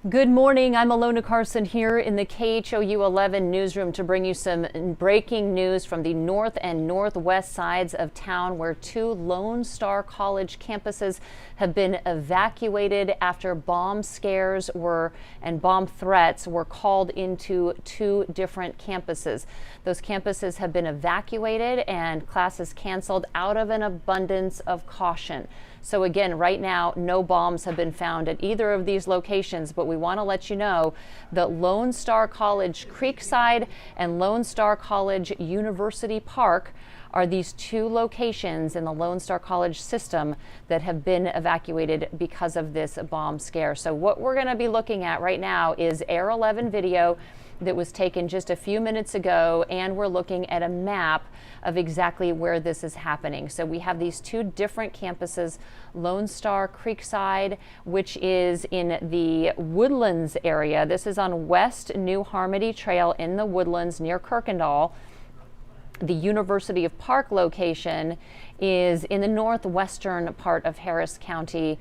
Good morning. I'm Alona Carson here in the KHOU 11 newsroom to bring you some breaking news from the north and northwest sides of town, where two Lone Star College campuses have been evacuated after bomb scares and bomb threats were called into two different campuses. Those campuses have been evacuated and classes canceled out of an abundance of caution. So again, right now, no bombs have been found at either of these locations, but we want to let you know that Lone Star College Creekside and Lone Star College University Park are these two locations in the Lone Star College system that have been evacuated because of this bomb scare. So what we're going to be looking at right now is Air 11 video that was taken just a few minutes ago, and we're looking at a map of exactly where this is happening. So we have these two different campuses, Lone Star Creekside, which is in the Woodlands area. This is on West New Harmony Trail in the Woodlands near Kirkendall. The University of Park location is in the northwestern part of Harris County,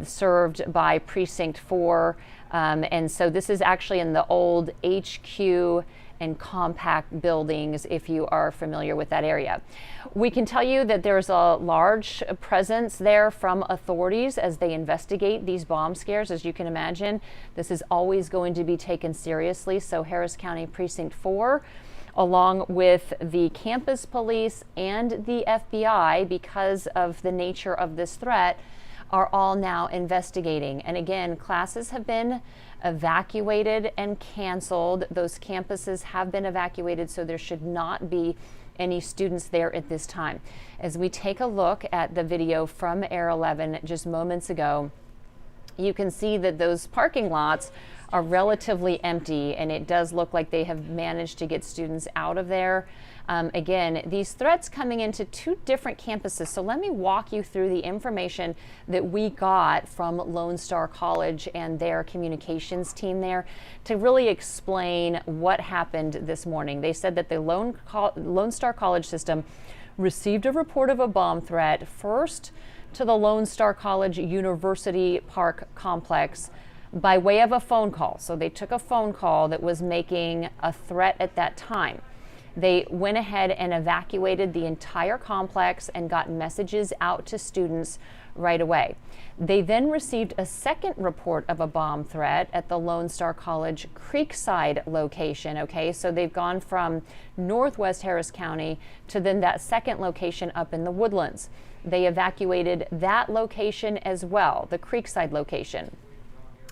served by Precinct 4. And so this is actually in the old HQ and compact buildings, if you are familiar with that area. We can tell you that there's a large presence there from authorities as they investigate these bomb scares. As you can imagine, this is always going to be taken seriously. So Harris County Precinct 4, along with the campus police and the FBI, because of the nature of this threat, are all now investigating. And again, classes have been evacuated and canceled. Those campuses have been evacuated, so there should not be any students there at this time. As we take a look at the video from Air 11 just moments ago, you can see that those parking lots are relatively empty, and it does look like they have managed to get students out of there. Again, these threats coming into two different campuses. So let me walk you through the information that we got from Lone Star College and their communications team there to really explain what happened this morning. They said that the Lone Star College system received a report of a bomb threat first to the Lone Star College University Park complex by way of a phone call. So they took a phone call that was making a threat at that time. They went ahead and evacuated the entire complex and got messages out to students right away. They then received a second report of a bomb threat at the Lone Star College Creekside location. Okay, so they've gone from northwest Harris County to then that second location up in the Woodlands. They evacuated that location as well, the Creekside location.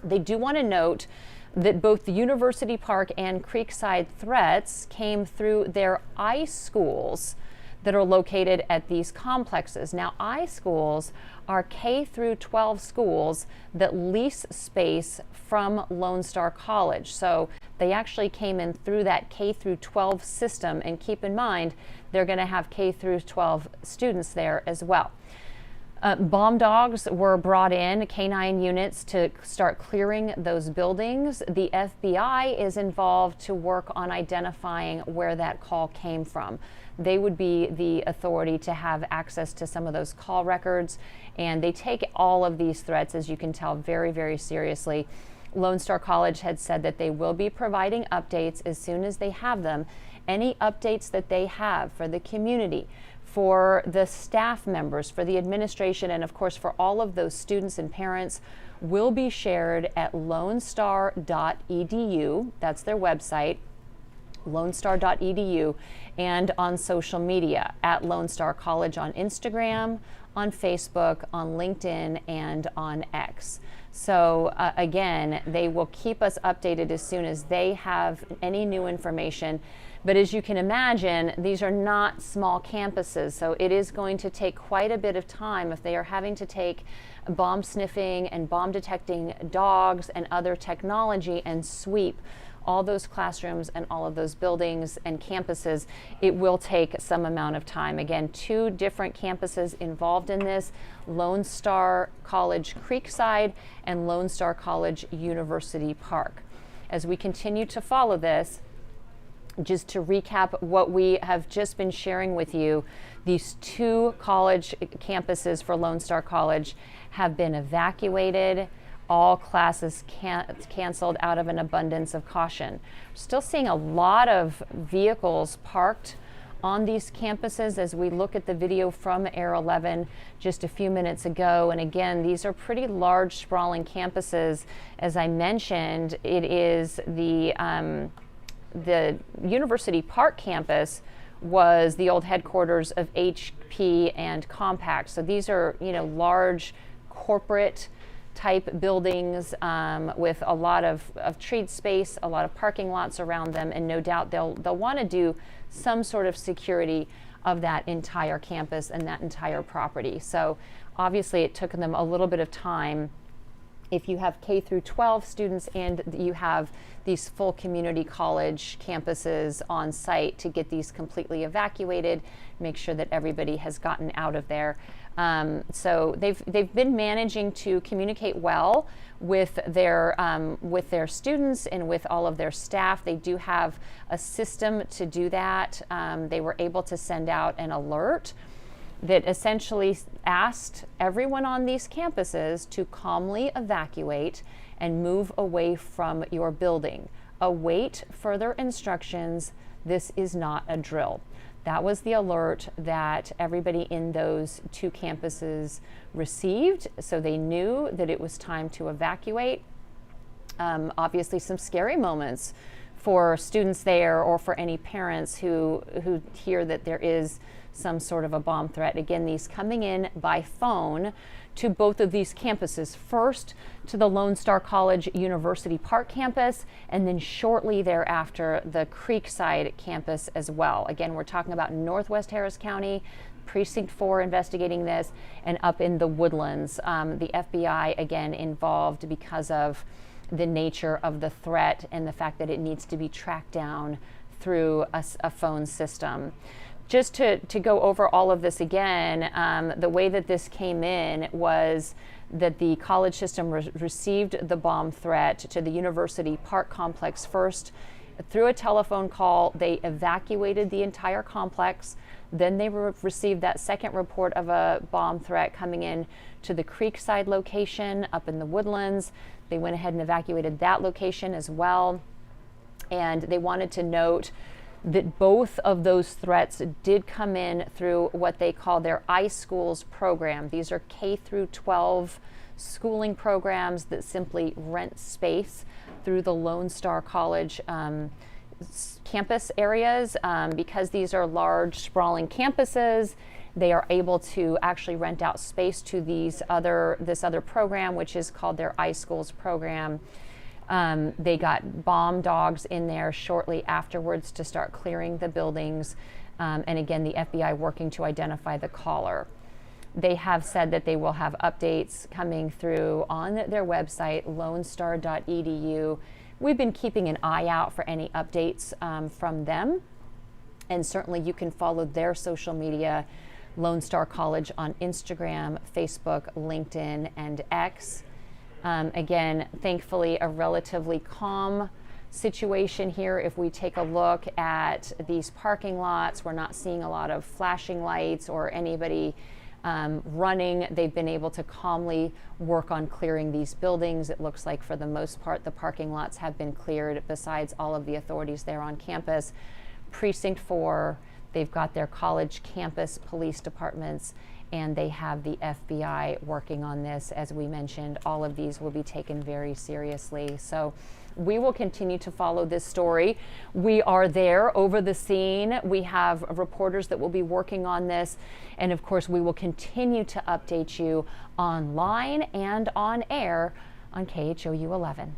They do want to note that both the University Park and Creekside threats came through their iSchools that are located at these complexes. Now, iSchools are K through 12 schools that lease space from Lone Star College. So they actually came in through that K through 12 system, and keep in mind, they're going to have K through 12 students there as well. Bomb dogs were brought in, canine units, to start clearing those buildings. The FBI is involved to work on identifying where that call came from. They would be the authority to have access to some of those call records, and they take all of these threats, as you can tell, very, very seriously. Lone Star College had said that they will be providing updates as soon as they have them. Any updates that they have for the community, for the staff members, for the administration, and of course for all of those students and parents, will be shared at lonestar.edu. That's their website, lonestar.edu, and on social media at Lone Star College on Instagram, on Facebook, on LinkedIn, and on X. So again, they will keep us updated as soon as they have any new information. But as you can imagine, these are not small campuses, so it is going to take quite a bit of time if they are having to take bomb sniffing and bomb detecting dogs and other technology and sweep all those classrooms and all of those buildings and campuses. It will take some amount of time. Again, two different campuses involved in this: Lone Star College Creekside and Lone Star College University Park. As we continue to follow this, just to recap what we have just been sharing with you, these two college campuses for Lone Star College have been evacuated. all classes canceled out of an abundance of caution. Still seeing a lot of vehicles parked on these campuses as we look at the video from Air 11 just a few minutes ago. And again, these are pretty large, sprawling campuses. As I mentioned, it is the University Park campus was the old headquarters of HP and Compaq. So these are, large corporate type buildings with a lot of treed space, a lot of parking lots around them, and no doubt they'll want to do some sort of security of that entire campus and that entire property. So obviously it took them a little bit of time. If you have K through 12 students and you have these full community college campuses on site, to get these completely evacuated, make sure that everybody has gotten out of there. So they've been managing to communicate well with their students and with all of their staff. They do have a system to do that. They were able to send out an alert that essentially asked everyone on these campuses to calmly evacuate and move away from your building. Await further instructions. This is not a drill. That was the alert that everybody in those two campuses received, so they knew that it was time to evacuate. Obviously some scary moments for students there, or for any parents who hear that there is some sort of a bomb threat. Again, these coming in by phone to both of these campuses. First to the Lone Star College University Park campus, and then shortly thereafter the Creekside campus as well. Again, we're talking about Northwest Harris County, Precinct 4 investigating this, and up in the Woodlands. The FBI again involved because of the nature of the threat and the fact that it needs to be tracked down through a phone system. Just to go over all of this again, the way that this came in was that the college system received the bomb threat to the University Park complex first. Through a telephone call, they evacuated the entire complex. Then they received that second report of a bomb threat coming in to the Creekside location up in the Woodlands. They went ahead and evacuated that location as well. And they wanted to note that both of those threats did come in through what they call their iSchools program. These are K through 12 schooling programs that simply rent space through the Lone Star College campus areas. Because these are large, sprawling campuses, they are able to actually rent out space to this other program, which is called their iSchools program. They got bomb dogs in there shortly afterwards to start clearing the buildings. And again, the FBI working to identify the caller. They have said that they will have updates coming through on their website, lonestar.edu. We've been keeping an eye out for any updates from them. And certainly you can follow their social media, Lone Star College, on Instagram, Facebook, LinkedIn, and X. Again, thankfully, a relatively calm situation here. If we take a look at these parking lots, we're not seeing a lot of flashing lights or anybody running. They've been able to calmly work on clearing these buildings. It looks like for the most part the parking lots have been cleared, besides all of the authorities there on campus. Precinct 4, they've got their college campus police departments, and they have the FBI working on this. As we mentioned, all of these will be taken very seriously. So we will continue to follow this story. We are there over the scene. We have reporters that will be working on this. And of course, we will continue to update you online and on air on KHOU 11.